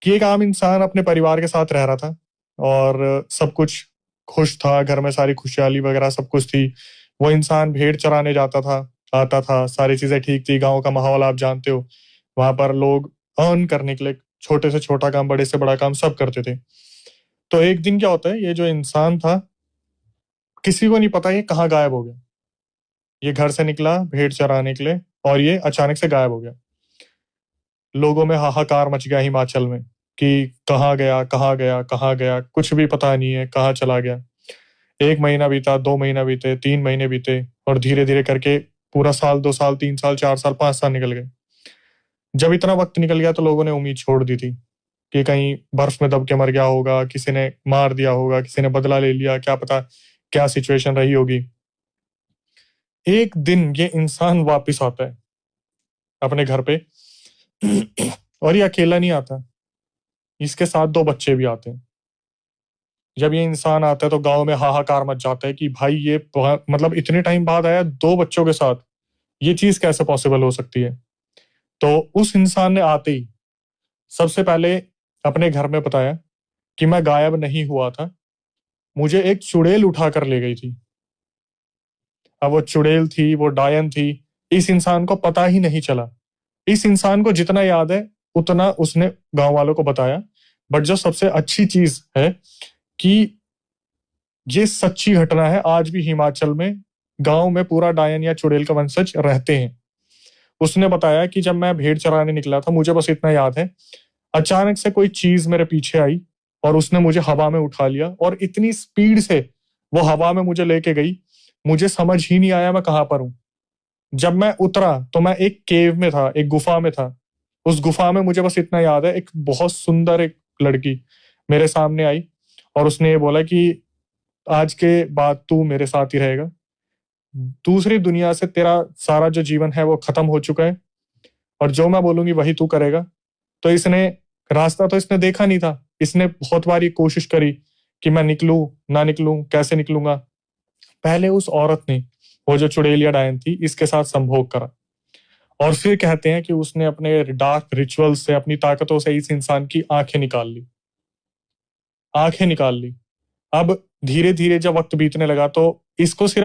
कि एक आम इंसान अपने परिवार के साथ रह रहा था और सब कुछ खुश था, घर में सारी खुशहाली वगैरह सब कुछ थी। वो इंसान भेड़ चराने जाता था, आता था, सारी चीज़ें ठीक थी। गाँव का माहौल आप जानते हो, वहाँ पर लोग अर्न करने के लिए छोटे से छोटा काम, बड़े से बड़ा काम सब करते थे। तो एक दिन क्या होता है, ये जो इंसान था, किसी को नहीं पता ये कहाँ गायब हो गया। ये घर से निकला भेड़ चराने के लिए और ये अचानक से गायब हो गया। लोगों में हाहाकार मच गया हिमाचल में कि कहाँ गया, कहाँ गया, कहाँ गया, कुछ भी पता नहीं है, कहाँ चला गया। 1 महीना बीता, 2 महीना बीते, 3 महीने बीते और धीरे-धीरे करके पूरा साल, 2 साल, 3 साल, 4 साल, 5 साल निकल गए। जब इतना वक़्त निकल गया तो लोगों ने उम्मीद छोड़ दी थी कि कहीं बर्फ में दब के मर गया होगा, किसी ने मार दिया होगा, किसी ने बदला ले लिया, क्या पता क्या सिचुएशन रही होगी। एक दिन ये इंसान वापिस आता है अपने घर पे और ये अकेला नहीं आता, इसके साथ 2 बच्चे भी आते हैं। जब ये इंसान आता है तो गाँव में हाहाकार मच जाता है कि भाई ये मतलब इतने टाइम बाद आया 2 बच्चों के साथ, ये चीज़ कैसे पॉसिबल हो सकती है? तो उस इंसान ने आते ही सबसे पहले अपने घर में बताया कि मैं गायब नहीं हुआ था, मुझे एक चुड़ैल उठा कर ले गई थी। अब वो चुड़ैल थी, वो डायन थी, इस इंसान को पता ही नहीं चला। इस इंसान को जितना याद है, उतना उसने गाँव वालों को बताया। बट जो सबसे अच्छी चीज़ है कि ये सच्ची घटना है, आज भी हिमाचल में गाँव में पूरा डायन या चुड़ैल का वंशज रहते हैं। उसने बताया कि जब मैं भेड़ चराने निकला था, मुझे बस इतना याद है, अचानक से कोई चीज़ मेरे पीछे आई और उसने मुझे हवा में उठा लिया और इतनी स्पीड से वो हवा में मुझे लेके गई, मुझे समझ ही नहीं आया मैं कहाँ पर हूँ। जब मैं उतरा तो मैं एक केव में था, एक गुफा में था। उस गुफा में मुझे बस इतना याद है, एक बहुत सुंदर एक लड़की मेरे सामने आई और उसने ये बोला कि आज के बाद तू मेरे साथ ही रहेगा। दूसरी दुनिया से तेरा सारा जो जीवन है वो खत्म हो चुका है और जो मैं बोलूँगी वही तू करेगा। तो इसने रास्ता तो इसने देखा नहीं था। इसने बहुत बार ये कोशिश करी कि मैं निकलूँ, ना निकलूँ, कैसे निकलूँगा? पहले उस औरत ने, वो जो चुड़ैल या डायन थी, इसके साथ संभोग करा और फिर कहते हैं कि उसने अपने डार्क रिचुअल से, अपनी ताकतों से इस इंसान की आँखें निकाल ली। आँखें निकाल ली। अब धीरे-धीरे जब वक़्त बीतने लगा तो इसको सिर्फ